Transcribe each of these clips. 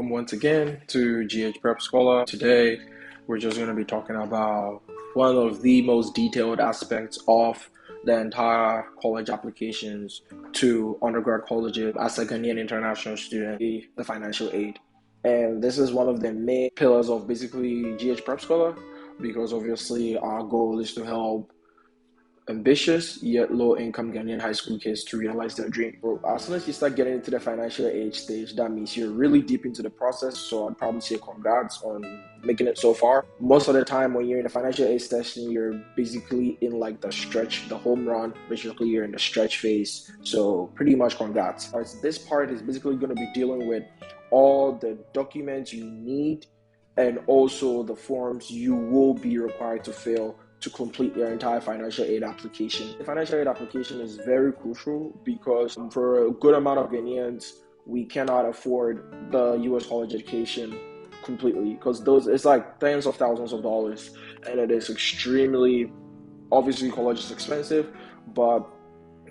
Welcome once again to ghprepscholar. Today, we're just going to be talking about one of the most detailed aspects of the entire college applications to undergrad colleges as a Ghanaian international student, the financial aid. And this is one of the main pillars of basically ghprepscholar, because obviously our goal is to help ambitious yet low-income Ghanaian high school kids to realize their dream. Bro, as soon as you start getting into the financial aid stage, that means you're really deep into the process. So I'd probably say congrats on making it so far. Most of the time when you're in the financial aid session, you're basically in like the stretch, the home run. Basically, you're in the stretch phase. So pretty much congrats. This part is basically going to be dealing with all the documents you need and also the forms you will be required to fill to complete your entire financial aid application. The financial aid application is very crucial because for a good amount of Ghanaians, we cannot afford the US college education completely because it's like tens of thousands of dollars, and it is extremely, obviously college is expensive, but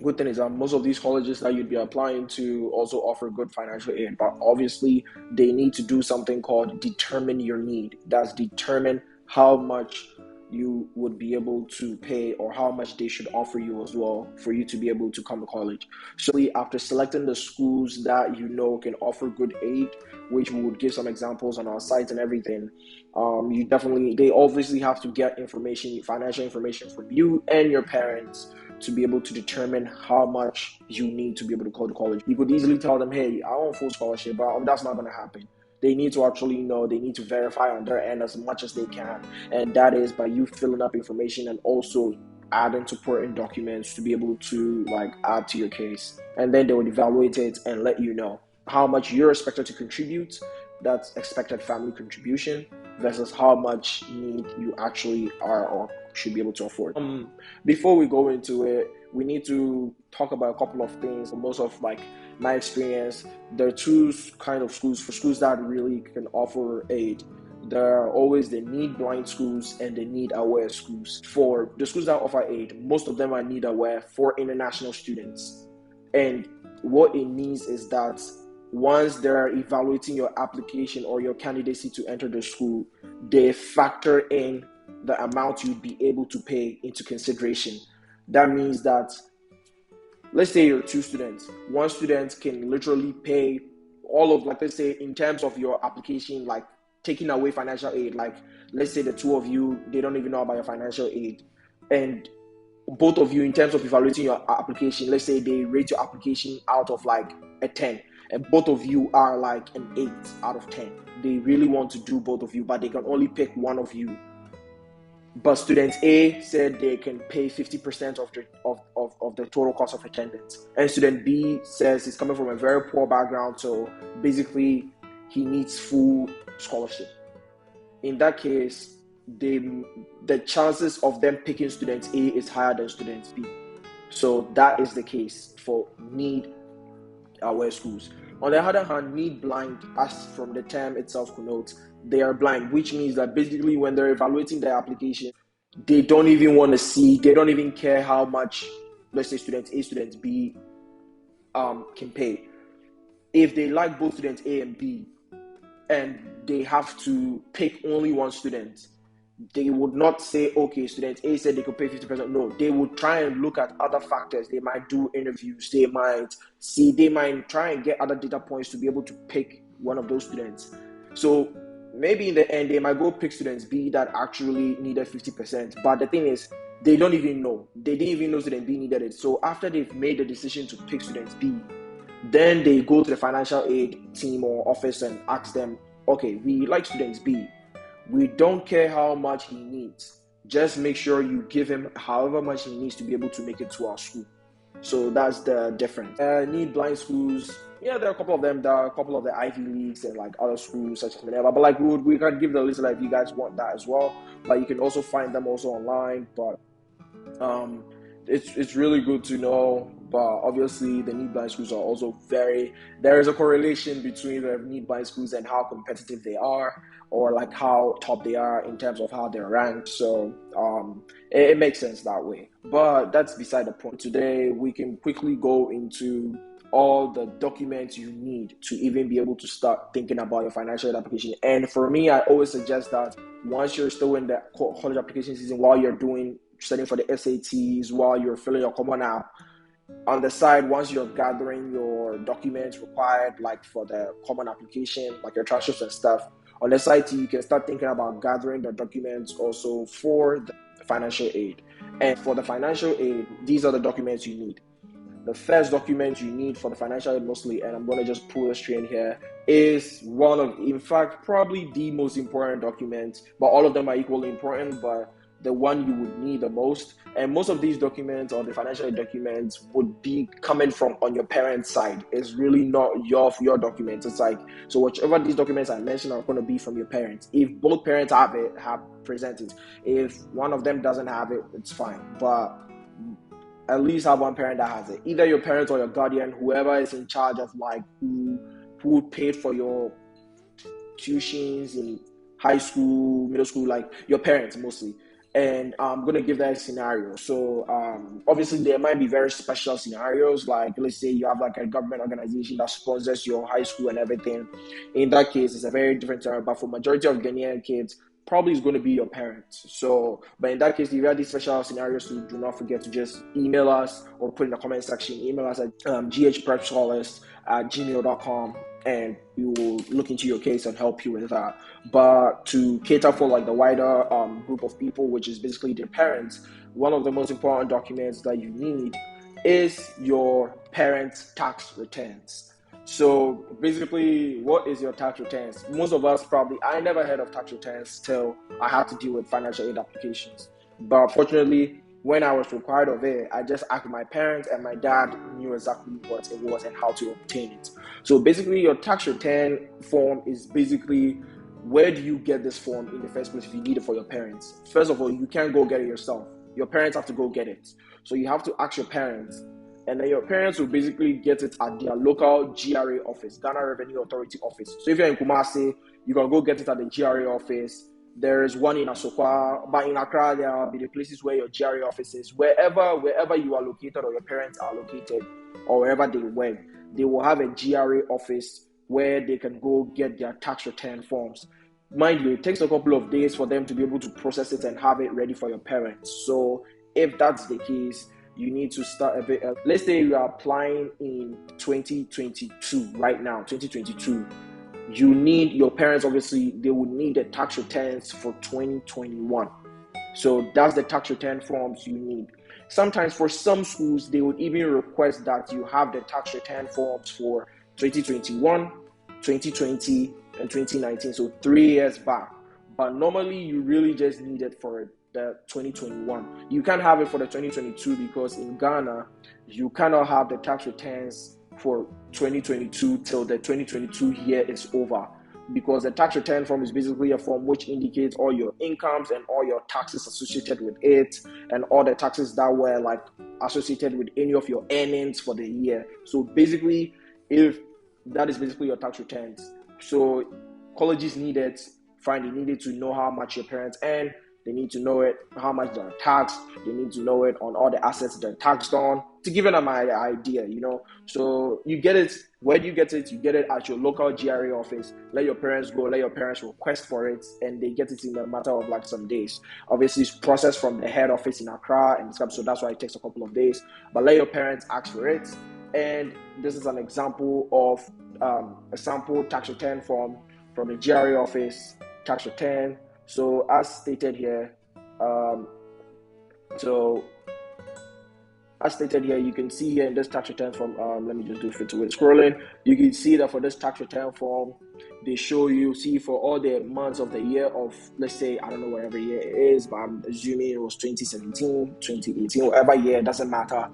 good thing is that most of these colleges that you'd be applying to also offer good financial aid, but obviously they need to do something called determine your need. That's determine how much you would be able to pay or how much they should offer you as well for you to be able to come to college. So after selecting the schools that you know can offer good aid, which we would give some examples on our site and everything, they obviously have to get information, financial information from you and your parents to be able to determine how much you need to be able to go to college. You could easily tell them, hey, I want full scholarship, but that's not going to happen. They need to actually know, they need to verify on their end as much as they can. And that is by you filling up information and also adding supporting documents to be able to add to your case. And then they would evaluate it and let you know how much you're expected to contribute, that's expected family contribution, versus how much need you actually are or should be able to afford. Before we go into it, we need to talk about a couple of things. Most of my experience, there are two kind of schools. For schools that really can offer aid, there are always the need blind schools and the need aware schools. For the schools that offer aid, most of them are need aware for international students. And what it means is that once they're evaluating your application or your candidacy to enter the school, they factor in the amount you'd be able to pay into consideration. That means that, let's say you're two students. One student can literally pay all of, let's say, in terms of your application, taking away financial aid. Let's say the two of you, they don't even know about your financial aid. And both of you, in terms of evaluating your application, let's say they rate your application out of a 10. And both of you are an 8 out of 10. They really want to do both of you, but they can only pick one of you. But student A said they can pay 50% of the total cost of attendance. And student B says he's coming from a very poor background, so basically he needs full scholarship. In that case, the chances of them picking student A is higher than student B. So that is the case for need aware schools. On the other hand, need blind, as from the term itself connotes, they are blind, which means that basically when they're evaluating their application, they don't even want to see, they don't even care how much, let's say student A, student B can pay. If they like both students A and B and they have to pick only one student, they would not say, okay, student A said they could pay 50%. No, they would try and look at other factors. They might do interviews. They might try and get other data points to be able to pick one of those students. So maybe in the end, they might go pick students B that actually needed 50%. But the thing is, they don't even know. They didn't even know student B needed it. So after they've made the decision to pick students B, then they go to the financial aid team or office and ask them, okay, we like students B. We don't care how much he needs. Just make sure you give him however much he needs to be able to make it to our school. So that's the difference. Need blind schools. Yeah, there are a couple of them. There are a couple of the Ivy Leagues and other schools such as Minerva. But we can give the list if you guys want that as well. But you can also find them also online. But it's really good to know. But obviously the need blind schools are also there is a correlation between the need blind schools and how competitive they are, or how top they are in terms of how they're ranked. So it makes sense that way. But that's beside the point. Today we can quickly go into all the documents you need to even be able to start thinking about your financial aid application. And for me, I always suggest that once you're still in the college application season, while you're studying for the SATs, while you're filling your common app, on the side, once you're gathering your documents required, like for the common application, like your transcripts and stuff, on the side you can start thinking about gathering the documents also for the financial aid. And for the financial aid, these are the documents you need. The first document you need for the financial aid mostly, and I'm going to just pull a string here, is one of, in fact, probably the most important document, but all of them are equally important, but the one you would need the most. And most of these documents, or the financial aid documents, would be coming from on your parents' side. It's really not your documents. It's like, so whichever these documents I mentioned are going to be from your parents. If both parents have it, have presented. If one of them doesn't have it, it's fine. But at least have one parent that has it. Either your parents or your guardian, whoever is in charge of like who paid for your tuitions in high school, middle school, like your parents mostly. And I'm going to give that a scenario. So obviously there might be very special scenarios, like let's say you have like a government organization that sponsors your high school and everything. In that case, it's a very different scenario. But for majority of Ghanaian kids, probably is going to be your parents. So, but in that case, if you have these special scenarios, do not forget to just email us or put in the comment section. Email us at ghprepscholar@gmail.com, and we will look into your case and help you with that. But to cater for like the wider group of people, which is basically their parents, one of the most important documents that you need is your parents' tax returns. So basically, what is your tax returns? Most of us probably, I never heard of tax returns till I had to deal with financial aid applications. But fortunately, when I was required of it, I just asked my parents, and my dad knew exactly what it was and how to obtain it. So basically, your tax return form is basically, where do you get this form in the first place if you need it for your parents? First of all, you can't go get it yourself. Your parents have to go get it. So you have to ask your parents, and then your parents will basically get it at their local GRA office, Ghana Revenue Authority office. So if you're in Kumasi, you can go get it at the GRA office. There is one in Asokwa, but in Accra, there will be the places where your GRA office is. Wherever you are located, or your parents are located, or wherever they went, they will have a GRA office where they can go get their tax return forms. Mind you, it takes a couple of days for them to be able to process it and have it ready for your parents. So if that's the case, you need to start a bit. Let's say you are applying in 2022, right now, 2022. You need your parents, obviously, they would need the tax returns for 2021. So that's the tax return forms you need. Sometimes for some schools, they would even request that you have the tax return forms for 2021, 2020, and 2019. So 3 years back. But normally, you really just need it for the 2021. You can't have it for the 2022 because in Ghana, you cannot have the tax returns for 2022 till the 2022 year is over, because the tax return form is basically a form which indicates all your incomes and all your taxes associated with it, and all the taxes that were like associated with any of your earnings for the year. So basically, if that is basically your tax returns. So colleges need it. Fine, they needed to know how much your parents earn. They need to know it, how much they're taxed. They need to know it on all the assets they're taxed on, to give them an idea, So you get it. Where do you get it? You get it at your local GRA office. Let your parents go. Let your parents request for it, and they get it in a matter of like some days. Obviously, it's processed from the head office in Accra and stuff, so that's why it takes a couple of days. But let your parents ask for it. And this is an example of a sample tax return form from the GRA office tax return. So as stated here, you can see here in this tax return form, let me just do fit to it scrolling. You can see that for this tax return form, they show you, see for all the months of the year of, let's say, I don't know whatever year it is, but I'm assuming it was 2017, 2018, whatever year, it doesn't matter.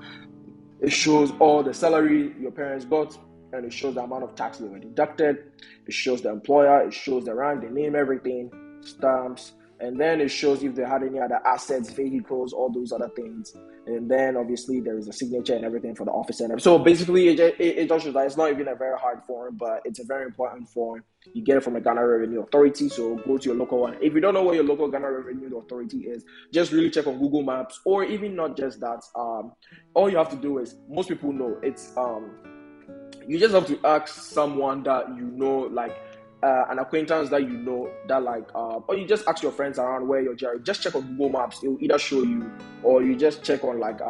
It shows all the salary your parents got, and it shows the amount of tax they were deducted. It shows the employer, it shows the rank, the name, everything, stamps, and then it shows if they had any other assets, vehicles, all those other things. And then obviously there is a signature and everything for the officer. So basically it just shows that it's not even a very hard form, but it's a very important form. You get it from the Ghana Revenue Authority, so go to your local one. If you don't know what your local Ghana Revenue Authority is, just really check on Google Maps, or even not just that. All you have to do is, most people know, it's You just have to ask someone that you know, like an acquaintance that you know, that like, or you just ask your friends around where your GRE. Just check on Google Maps; it will either show you, or you just check on like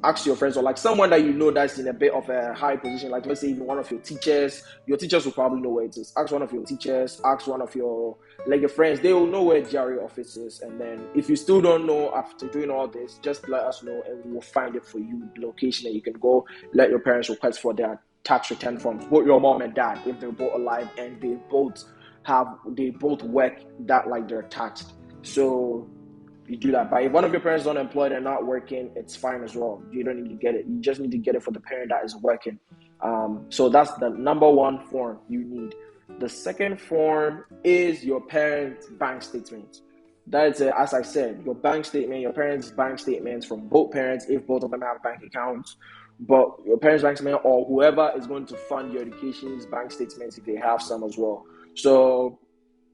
ask your friends or like someone that you know that's in a bit of a high position. Like let's say even one of your teachers. Your teachers will probably know where it is. Ask one of your teachers. Ask one of your like your friends. They will know where GRE office is. And then if you still don't know after doing all this, just let us know and we will find it for you. The location that you can go. Let your parents request for their tax return forms. Both your mom and dad, if they're both alive and they both work that like they're taxed. So you do that. But if one of your parents is unemployed and not working, it's fine as well. You don't need to get it. You just need to get it for the parent that is working. So that's the number one form you need. The second form is your parents' bank statement. That's as I said, your bank statement, your parents' bank statements from both parents, if both of them have bank accounts. But your parents' bank statement or whoever is going to fund your education's bank statements if they have some as well. So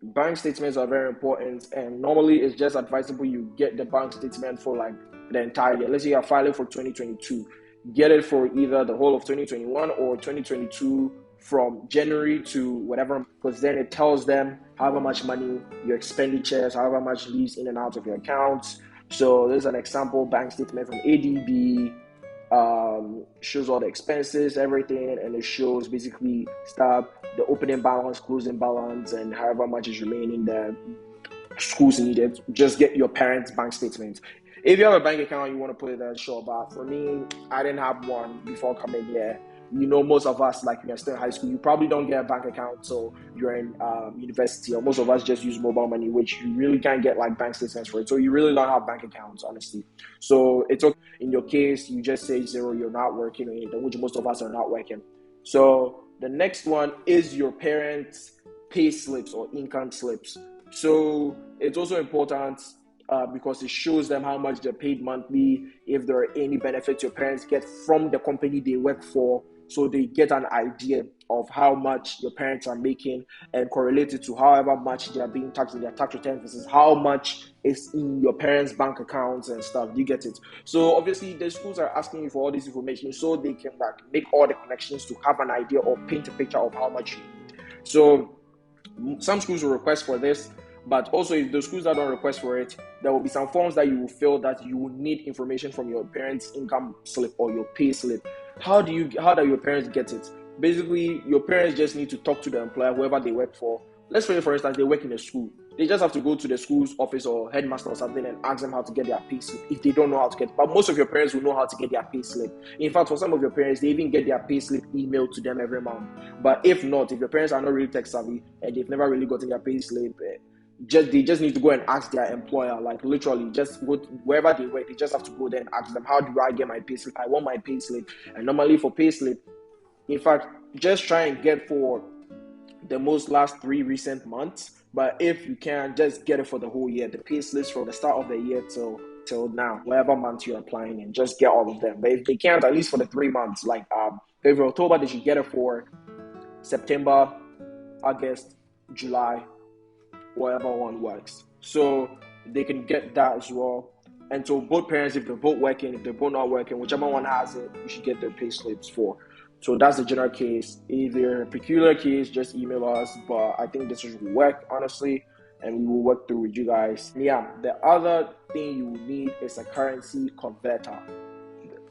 bank statements are very important, and normally it's just advisable you get the bank statement for like the entire year. Let's say you're filing for 2022, get it for either the whole of 2021 or 2022 from January to whatever, because then it tells them however much money your expenditures, however much leaves in and out of your accounts. So there's an example bank statement from ADB, shows all the expenses, everything, and it shows basically the opening balance, closing balance, and however much is remaining the schools needed. Just get your parents' bank statement. If you have a bank account, you want to put it there, sure. But for me, I didn't have one before coming here. You know, most of us, like we are still in high school, you probably don't get a bank account, so you're in university, or most of us just use mobile money, which you really can't get like bank statements for it. So you really don't have bank accounts, honestly. So it's okay. In your case, you just say zero, you're not working, or anything, which most of us are not working. So the next one is your parents' pay slips or income slips. So it's also important because it shows them how much they're paid monthly, if there are any benefits your parents get from the company they work for, so they get an idea of how much your parents are making and correlate it to however much they are being taxed in their tax return versus how much is in your parents' bank accounts and stuff. You get it? So obviously the schools are asking you for all this information so they can like make all the connections to have an idea or paint a picture of how much you need. So some schools will request for this, but also if the schools that don't request for it, there will be some forms that you will fill that you will need information from your parents' income slip or your pay slip. How do your parents get it? Basically, your parents just need to talk to the employer, whoever they work for. Let's say, for instance, they work in a school. They just have to go to the school's office or headmaster or something and ask them how to get their pay slip if they don't know how to get it. But most of your parents will know how to get their pay slip. In fact, for some of your parents, they even get their pay slip emailed to them every month. But if not, if your parents are not really tech savvy and they've never really gotten their pay slip, they just need to go and ask their employer, like literally just go to wherever they work. They just have to go there and ask them, how do I get my pay slip? I want my pay slip. And normally for pay slip, in fact, just try and get for the most last 3 recent months. But if you can, just get it for the whole year. The pay slips from the start of the year till now, whatever month you're applying in, just get all of them. But if they can't, at least for the 3 months, like February, October, they should get it for September, August, July, whatever one works. So they can get that as well. And so both parents, if they're both working, if they're both not working, whichever one has it, you should get their pay slips for. So that's the general case. If you're a peculiar case, just email us. But I think this will work, honestly, and we will work through with you guys. Yeah, the other thing you need is a currency converter.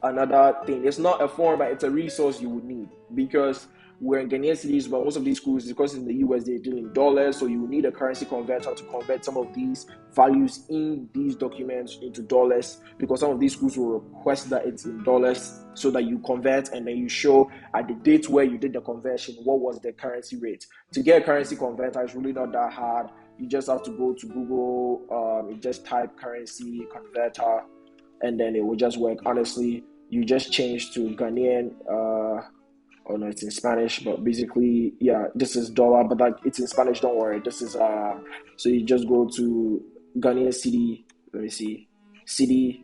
Another thing, it's not a form, but it's a resource you would need because we're in Ghanaian cities, but most of these schools, because in the US, they're dealing in dollars, so you will need a currency converter to convert some of these values in these documents into dollars, because some of these schools will request that it's in dollars so that you convert and then you show at the date where you did the conversion, what was the currency rate. To get a currency converter is really not that hard. You just have to go to Google, you just type currency converter, and then it will just work. Honestly, you just change to Ghanaian, oh no, it's in Spanish, but basically, yeah, this is dollar, but like it's in Spanish, don't worry. This is so you just go to Ghanaian city, let me see, city,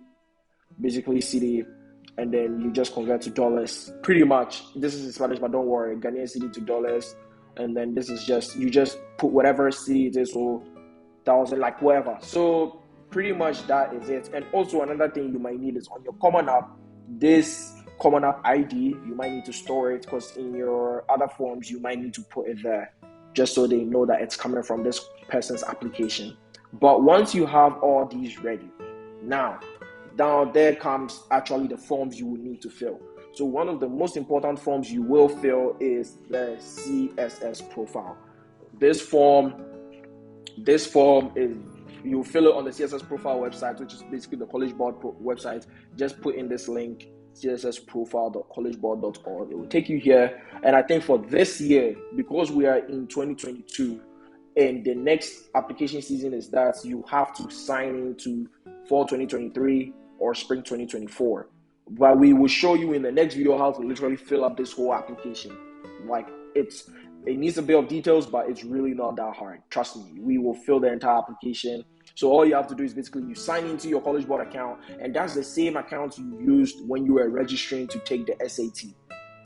basically city, and then you just convert to dollars. Pretty much, this is in Spanish, but don't worry, Ghanaian city to dollars, and then this is just, you just put whatever city it is, so thousand, like whatever. So pretty much that is it. And also another thing you might need is on your Common App, this Common App ID, you might need to store it because in your other forms, you might need to put it there just so they know that it's coming from this person's application. But once you have all these ready, now there comes actually the forms you will need to fill. So one of the most important forms you will fill is the CSS profile. This form is, you fill it on the CSS profile website, which is basically the College Board website. Just put in this link, cssprofile.collegeboard.org. It will take you here. And I think for this year, because we are in 2022, and the next application season is that you have to sign into fall 2023 or spring 2024. But we will show you in the next video how to literally fill up this whole application. Like it needs a bit of details, but it's really not that hard. Trust me, we will fill the entire application. So all you have to do is basically you sign into your College Board account, and that's the same account you used when you were registering to take the SAT.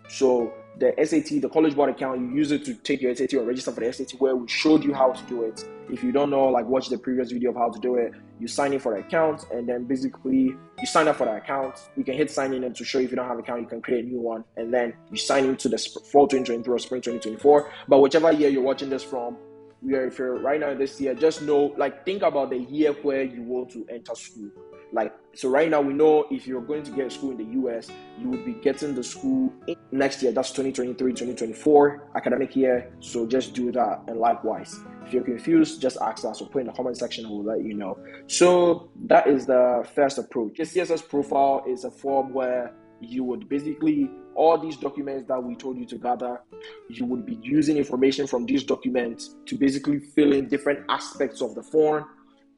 So the SAT, the College Board account, you use it to take your SAT or register for the SAT, where we showed you how to do it. If you don't know, like watch the previous video of how to do it. You sign in for the account, and then basically you sign up for the account. You can hit sign in, and to show if you don't have an account, you can create a new one, and then you sign into the fall 2023 or spring 2024. But whichever year you're watching this from, if you're right now this year, just know, like think about the year where you want to enter school. Like, so right now we know if you're going to get a school in the US, you would be getting the school next year. That's 2023-2024 academic year. So just do that. And likewise, if you're confused, just ask us or put in the comment section and we'll let you know. So that is the first approach. The CSS profile is a form where you would basically, all these documents that we told you to gather, you would be using information from these documents to basically fill in different aspects of the form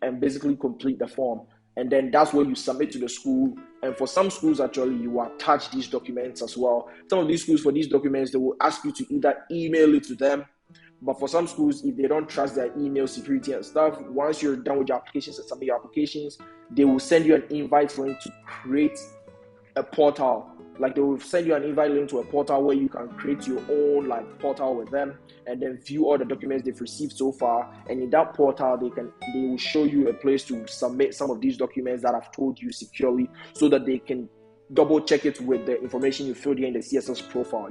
and basically complete the form. And then that's what you submit to the school. And for some schools, actually, you attach these documents as well. Some of these schools, for these documents, they will ask you to either email it to them. But for some schools, if they don't trust their email security and stuff, once you're done with your applications and submit your applications, they will send you an invite for you to create a portal. Like they will send you an invite link to a portal where you can create your own like portal with them and then view all the documents they've received so far. And in that portal, they will show you a place to submit some of these documents that I've told you securely, so that they can double check it with the information you filled here in the CSS profile,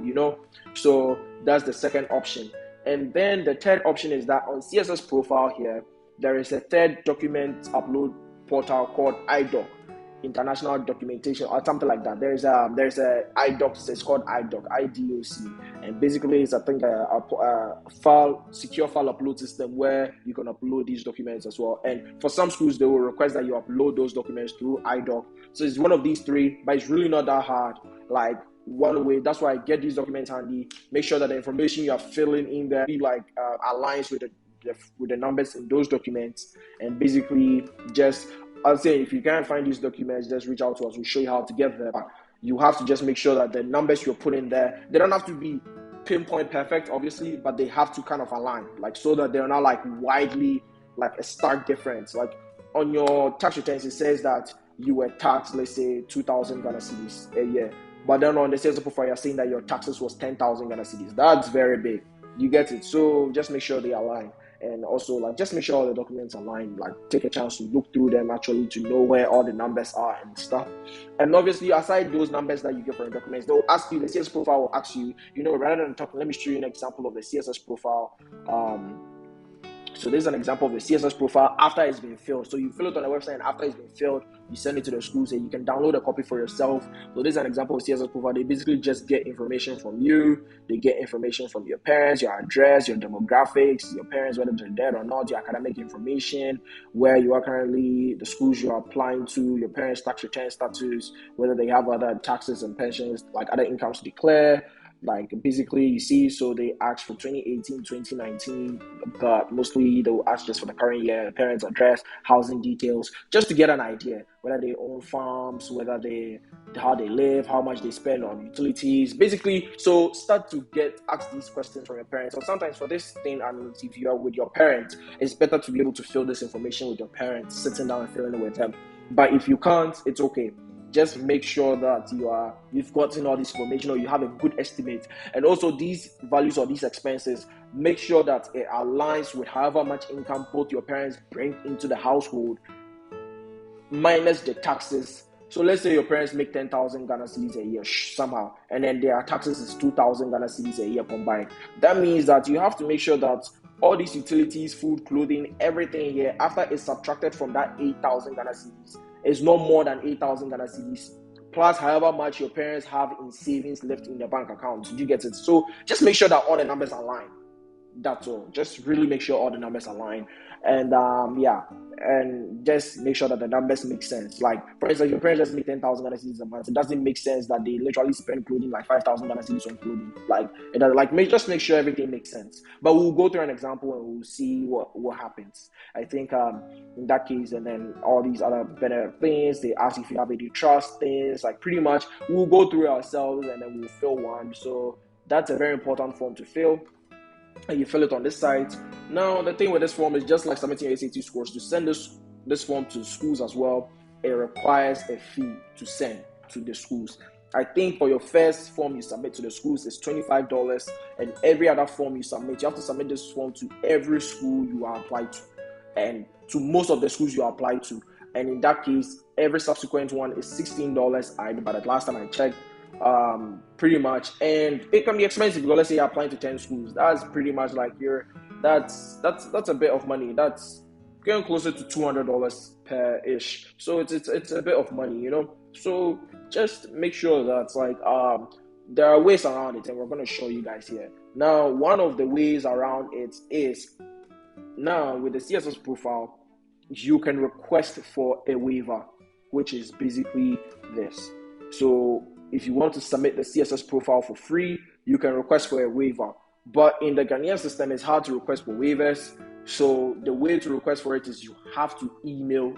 So that's the second option. And then the third option is that on CSS profile here, there is a third document upload portal called iDoc, International Documentation or something like that. There's a iDoc, it's called iDoc, IDOC, and basically it's a secure file upload system where you can upload these documents as well. And for some schools, they will request that you upload those documents through iDoc. So it's one of these three, but it's really not that hard. Like one way, that's why I get these documents handy. Make sure that the information you are filling in there aligns with the numbers in those documents, and basically just, I'll say, if you can't find these documents, just reach out to us. We'll show you how to get there. You have to just make sure that the numbers you're putting there, they don't have to be pinpoint perfect, obviously, but they have to kind of align, like so that they're not like widely, like a stark difference. Like on your tax returns, it says that you were taxed, let's say, 2,000 Ghana cedis a year. But then on the sales profile, you're saying that your taxes was 10,000 Ghana cedis. That's very big. You get it? So just make sure they align. And also, like, just make sure all the documents align. Like, take a chance to look through them actually to know where all the numbers are and stuff. And obviously, aside those numbers that you get from the documents, they'll ask you, the CSS profile will ask you, rather than talking, let me show you an example of the CSS profile. So this is an example of the CSS profile after it's been filled. So you fill it on the website, and after it's been filled, you send it to the schools, and you can download a copy for yourself. So this is an example of CSS profile. They basically just get information from you. They get information from your parents, your address, your demographics, your parents, whether they're dead or not, your academic information, where you are currently, the schools you are applying to, your parents' tax return status, whether they have other taxes and pensions, like other incomes to declare. Like basically, you see, so they ask for 2018, 2019, but mostly they'll ask just for the current year, parents' address, housing details, just to get an idea whether they own farms, how they live, how much they spend on utilities, basically. So start to ask these questions from your parents. Or sometimes for this thing, if you are with your parents, it's better to be able to fill this information with your parents, sitting down and filling it with them. But if you can't, it's okay. Just make sure that you've gotten all this information, or you have a good estimate. And also these values or these expenses, make sure that it aligns with however much income both your parents bring into the household, minus the taxes So let's say your parents make 10,000 Ghana cedis a year somehow, and then their taxes is 2,000 Ghana cedis a year combined. That means that you have to make sure that all these utilities, food, clothing, everything here, after it's subtracted from that 8,000 Ghana cedis, is no more than 8,000 Ghana cedis, plus however much your parents have in savings left in their bank account. Do you get it? So just make sure that all the numbers align. That's all. Just really make sure all the numbers align, and and just make sure that the numbers make sense. Like, for instance, your parents just make 10,000 Ghana cedis a month. It doesn't make sense that they literally spend clothing like 5,000 Ghana cedis on clothing. Like, it does, like, just make sure everything makes sense. But we'll go through an example and we'll see what happens. I think in that case, and then all these other better things, they ask if you have any trust things. Like, pretty much we'll go through it ourselves and then we'll fill one. So that's a very important form to fill. And you fill it on this site. Now, the thing with this form is just like submitting your SAT scores. To send this form to schools as well, it requires a fee to send to the schools. I think for your first form you submit to the schools is $25, and every other form you submit, you have to submit this form to every school you are applied to, and to most of the schools you are applied to. And in that case, every subsequent one is $16. But the last time I checked, pretty much, and it can be expensive because let's say you're applying to 10 schools. That's pretty much like that's a bit of money. That's getting closer to $200 per ish. So it's a bit of money, you know. So just make sure that like there are ways around it, and we're going to show you guys here. Now, one of the ways around it is, now with the CSS profile, you can request for a waiver, which is basically this. So if you want to submit the CSS profile for free, you can request for a waiver. But in the Ghanaian system, it's hard to request for waivers. So the way to request for it is you have to email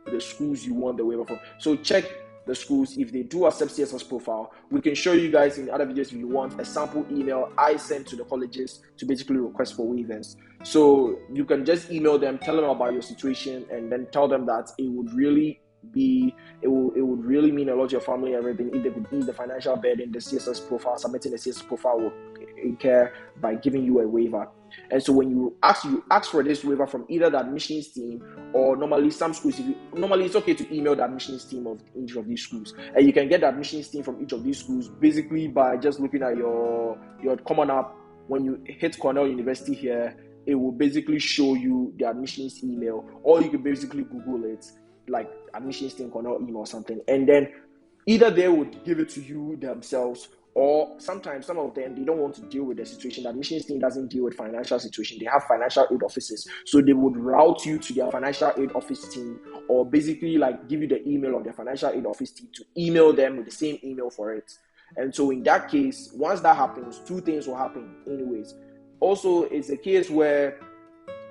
the schools you want the waiver from. So check the schools. If they do accept CSS profile, we can show you guys in other videos if you want a sample email I sent to the colleges to basically request for waivers. So you can just email them, tell them about your situation, and then tell them that it would really mean a lot to your family and everything if they could ease the financial burden the CSS profile, submitting the CSS profile will incur by giving you a waiver. And so when you ask for this waiver from either the admissions team, or normally some schools, normally it's okay to email the admissions team of each of these schools, and you can get the admissions team from each of these schools basically by just looking at your Common App. When you hit Cornell University here, it will basically show you the admissions email, or you can basically Google it, like admissions team Cornell email or something, and then either they would give it to you themselves, or sometimes some of them, they don't want to deal with the situation. The admissions team doesn't deal with financial situation. They have financial aid offices, so they would route you to their financial aid office team, or basically like give you the email of their financial aid office team to email them with the same email for it. And so in that case, once that happens, two things will happen anyways. Also, it's a case where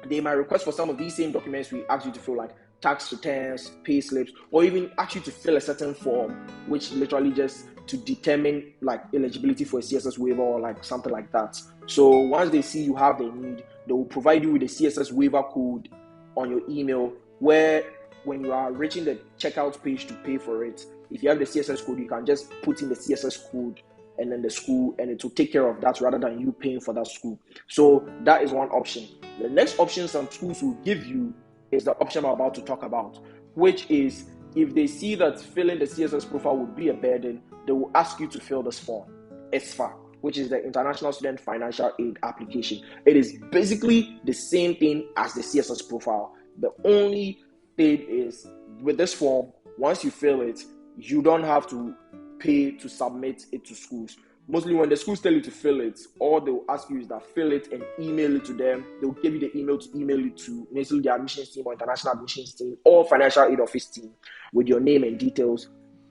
they might request for some of these same documents we ask you to fill, like tax returns, pay slips, or even ask you to fill a certain form, which literally just to determine like eligibility for a CSS waiver or like something like that. So once they see you have the need, they will provide you with a CSS waiver code on your email, where when you are reaching the checkout page to pay for it, if you have the CSS code, you can just put in the CSS code and then the school, and it will take care of that rather than you paying for that school. So that is one option. The next option some schools will give you is the option I'm about to talk about, which is if they see that filling the CSS profile would be a burden, they will ask you to fill this form, ISFAA, which is the International Student Financial Aid Application. It is basically the same thing as the CSS profile. The only thing is, with this form, once you fill it, you don't have to pay to submit it to schools. Mostly when the schools tell you to fill it, all they will ask you is that fill it and email it to them. They will give you the email to email it to necessarily the admissions team or international admissions team or financial aid office team with your name and details,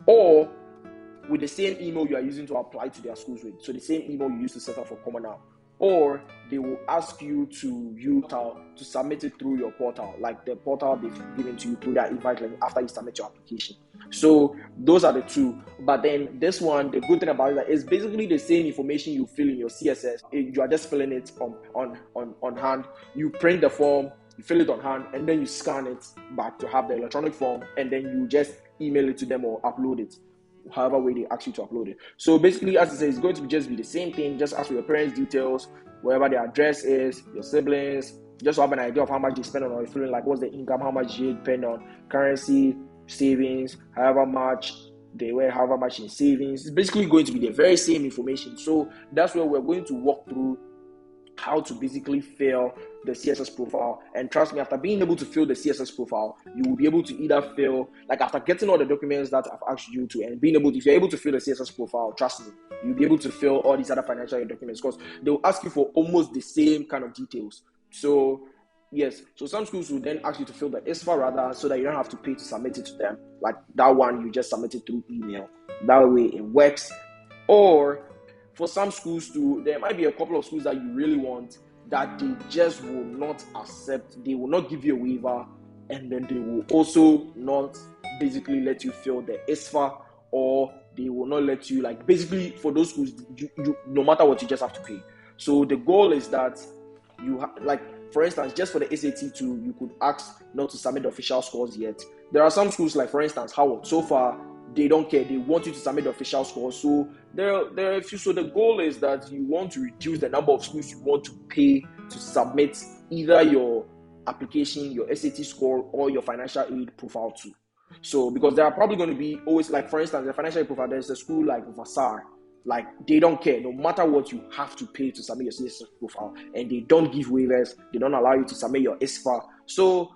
or with the same email you are using to apply to their schools with. So the same email you use to set up for Common App. Or they will ask you to submit it through your portal, like the portal they've given to you through that invite link after you submit your application. So those are the two. But then this one, the good thing about it is basically the same information you fill in your CSS. You are just filling it on hand. You print the form, you fill it on hand, and then you scan it back to have the electronic form, and then you just email it to them or upload it, however way they ask you to upload it. So basically, as I say, it's going to just be the same thing. Just ask for your parents' details, wherever their address is, your siblings, just to have an idea of how much they spend on, or feeling like what's the income, how much they spend on currency, savings, however much they were, however much in savings. It's basically going to be the very same information. So that's where we're going to walk through how to basically fill the CSS profile. And trust me, after being able to fill the CSS profile, you will be able to either fill, like after getting all the documents that I've asked you to, and being able to, if you're able to fill the CSS profile, trust me, you'll be able to fill all these other financial aid documents, because they'll ask you for almost the same kind of details. So yes, so some schools will then ask you to fill the ISFA rather, so that you don't have to pay to submit it to them. Like that one, you just submit it through email. That way it works. Or for some schools too, there might be a couple of schools that you really want that they just will not accept, they will not give you a waiver, and then they will also not basically let you fill the ISFA, or they will not let you, like basically for those schools, you no matter what, you just have to pay. So the goal is that you like, for instance, just for the SAT 2, you could ask not to submit the official scores yet. There are some schools, like for instance, Howard, so far they don't care. They want you to submit the official scores. So there are a few. So the goal is that you want to reduce the number of schools you want to pay to submit either your application, your SAT score, or your financial aid profile to. So because there are probably going to be always, like for instance, the financial aid profile, there's a school like Vassar. Like they don't care. No matter what, you have to pay to submit your CSS profile, and they don't give waivers. They don't allow you to submit your ISFA. So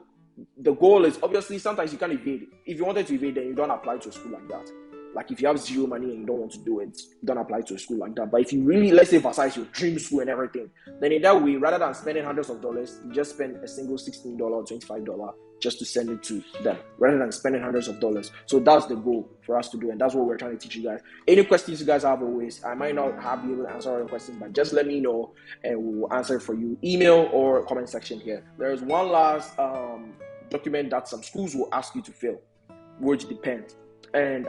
the goal is, obviously sometimes you can't evade. If you wanted to evade, then you don't apply to a school like that. Like if you have zero money and you don't want to do it, don't apply to a school like that. But if you really, let's say, emphasize your dream school and everything, then in that way, rather than spending hundreds of dollars, you just spend a single $16 or $25 just to send it to them, rather than spending hundreds of dollars. So that's the goal for us to do, and that's what we're trying to teach you guys. Any questions you guys have, always, I might not be able to answer all your questions, but just let me know and we will answer for you. Email or comment section here. There's one last document that some schools will ask you to fill, which depends. And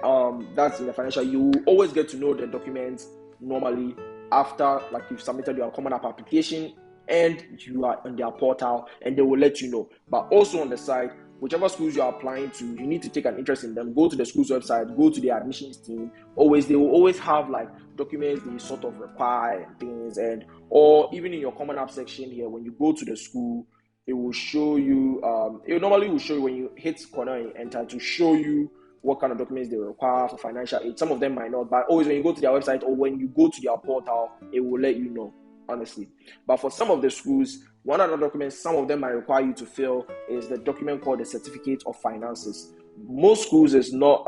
that's in the financial. You always get to know the documents normally after, like, you've submitted your Common App application and you are on their portal, and they will let you know. But also on the side, whichever schools you are applying to, you need to take an interest in them. Go to the school's website, go to the admissions team. They will always have like documents they sort of require and things, and or even in your Common App section here, when you go to the school, it will show you. It normally will show you when you hit corner and enter, to show you what kind of documents they require for financial aid. Some of them might not, but always when you go to their website or when you go to their portal, it will let you know, honestly. But for some of the schools, one of the documents some of them might require you to fill is the document called the Certificate of Finances. Most schools is not,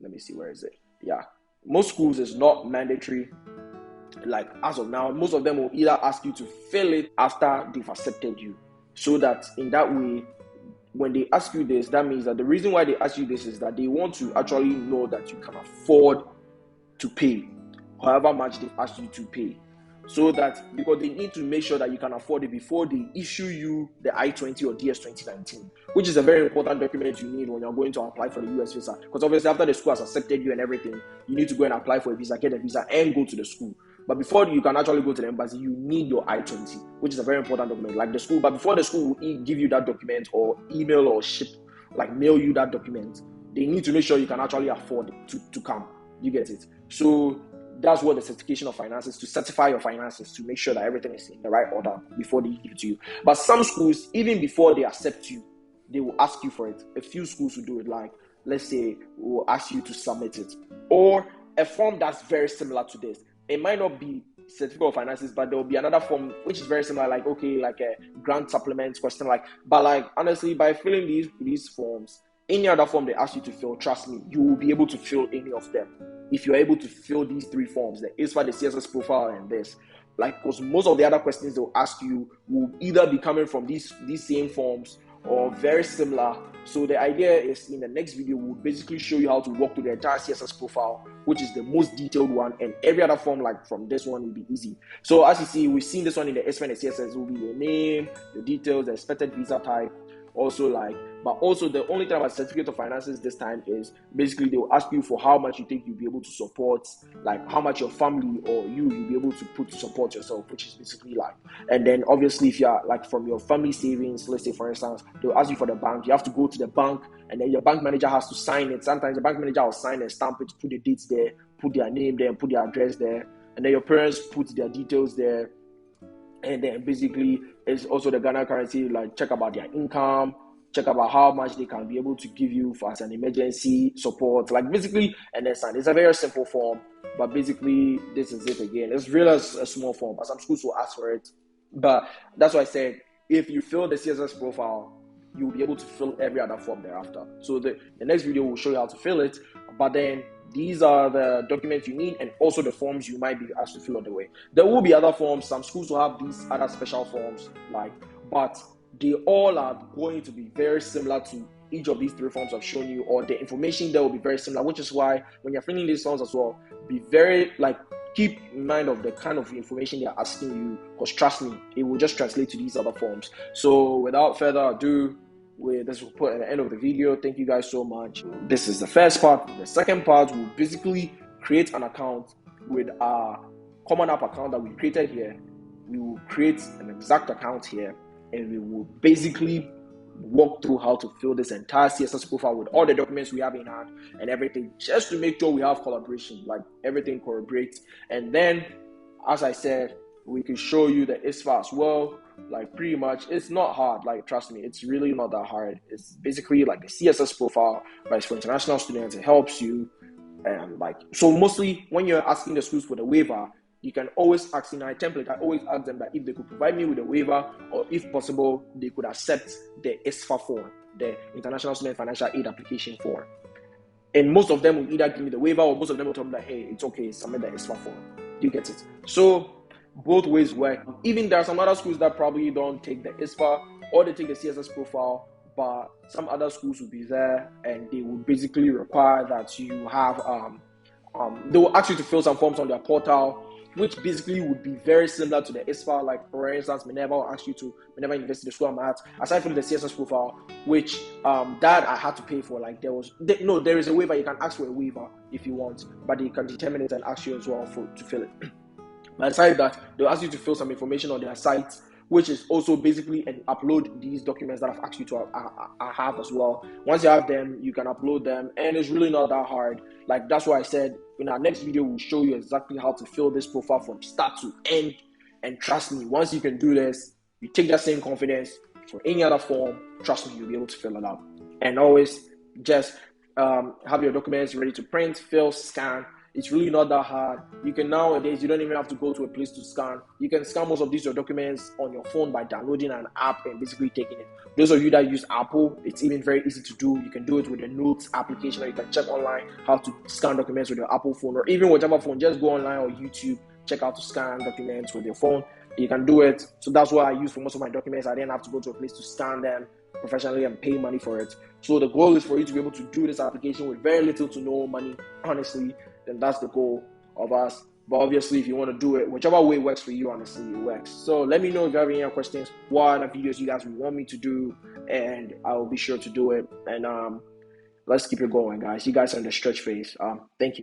let me see, where is it? Yeah, most schools is not mandatory. Like as of now, most of them will either ask you to fill it after they've accepted you, so that in that way, when they ask you this, that means that the reason why they ask you this is that they want to actually know that you can afford to pay however much they ask you to pay. So that, because they need to make sure that you can afford it before they issue you the I-20 or DS 2019, which is a very important document you need when you're going to apply for the US visa. Because obviously after the school has accepted you and everything, you need to go and apply for a visa, get a visa, and go to the school. But before you can actually go to the embassy, you need your I-20, which is a very important document, like the school. But before the school will give you that document or email or mail you that document, they need to make sure you can actually afford to come. You get it? So that's what the certification of finances, to certify your finances, to make sure that everything is in the right order before they give it to you. But some schools, even before they accept you, they will ask you for it. A few schools will do it, like, let's say, will ask you to submit it, or a form that's very similar to this. It might not be certificate of finances, but there will be another form which is very similar, like, okay, like a grant supplement question, like, but like, honestly, by filling these forms, any other form they ask you to fill, trust me, you will be able to fill any of them. If you're able to fill these three forms, the ISFA, the CSS profile, and this, like, because most of the other questions they'll ask you will either be coming from these same forms or very similar. So the idea is, in the next video, we'll basically show you how to walk through the entire CSS profile, which is the most detailed one, and every other form, like from this one, will be easy. So as you see, we've seen this one in the ISFA and the CSS. It will be your name, your details, the expected visa type, but also the only thing about certificate of finances this time is basically they will ask you for how much you think you'll be able to support, like how much your family or you'll be able to put to support yourself, which is basically like, and then obviously if you're like from your family savings, let's say for instance, they'll ask you for the bank, you have to go to the bank and then your bank manager has to sign it. Sometimes the bank manager will sign and stamp it, put the dates there, put their name there, put their address there, and then your parents put their details there. And then basically it's also the Ghana currency, like check about their income, check about how much they can be able to give you for as an emergency support, like basically, and then sign. It's a very simple form, but basically this is it again. It's really a small form, but some schools will ask for it. But that's why I said, if you fill the CSS profile, you'll be able to fill every other form thereafter. So the next video will show you how to fill it, but then these are the documents you need and also the forms you might be asked to fill on the way. There will be other forms. Some schools will have these other special forms, but they all are going to be very similar to each of these 3 forms I've shown you, or the information there will be very similar, which is why when you're filling these forms as well, be very keep in mind of the kind of information they're asking you, because trust me, it will just translate to these other forms. So without further ado, this will put at the end of the video. Thank you guys so much. This is the first part. The second part will basically create an account with our common app account that we created here. We will create an exact account here, and we will basically walk through how to fill this entire CSS profile with all the documents we have in hand and everything, just to make sure we have collaboration, like everything corroborates. And then, as I said, we can show you the ISFAA as well. Like pretty much, it's not hard. Like trust me, it's really not that hard. It's basically like the CSS profile, but it's for international students. It helps you, and so mostly when you're asking the schools for the waiver, you can always ask in our template. I always ask them that if they could provide me with a waiver, or if possible, they could accept the ISFAA form, the International Student Financial Aid Application form. And most of them will either give me the waiver, or most of them will tell me that, hey, it's okay, submit the ISFAA form. You get it? So both ways work. Even there are some other schools that probably don't take the ISFAA, or they take the CSS profile, but some other schools will be there and they will basically require that you have they will ask you to fill some forms on their portal, which basically would be very similar to the ISFAA. Like for instance, Minerva will ask you to, Minerva University, the school I'm at, aside from the CSS profile, which that I had to pay for. Like there is a waiver. You can ask for a waiver if you want, but they can determine it and ask you as well to fill it. But aside that, they'll ask you to fill some information on their site, which is also basically and upload these documents that I've asked you to have as well. Once you have them, you can upload them, and it's really not that hard. Like that's why I said in our next video, we'll show you exactly how to fill this profile from start to end. And trust me, once you can do this, you take that same confidence for any other form. Trust me, you'll be able to fill it out. And always just have your documents ready to print, fill, scan. It's really not that hard. You can nowadays, you don't even have to go to a place to scan. You can scan most of these your documents on your phone by downloading an app and basically taking it. Those of you that use Apple, it's even very easy to do. You can do it with the Notes application, or you can check online how to scan documents with your Apple phone, or even whichever phone. Just go online or YouTube, check out to scan documents with your phone. You can do it. So that's what I use for most of my documents. I didn't have to go to a place to scan them professionally and pay money for it. So the goal is for you to be able to do this application with very little to no money, honestly. Then that's the goal of us. But obviously, if you want to do it, whichever way works for you, honestly, it works. So let me know if you have any other questions, what other videos you guys would want me to do, and I will be sure to do it. And let's keep it going, guys. You guys are in the stretch phase. Thank you.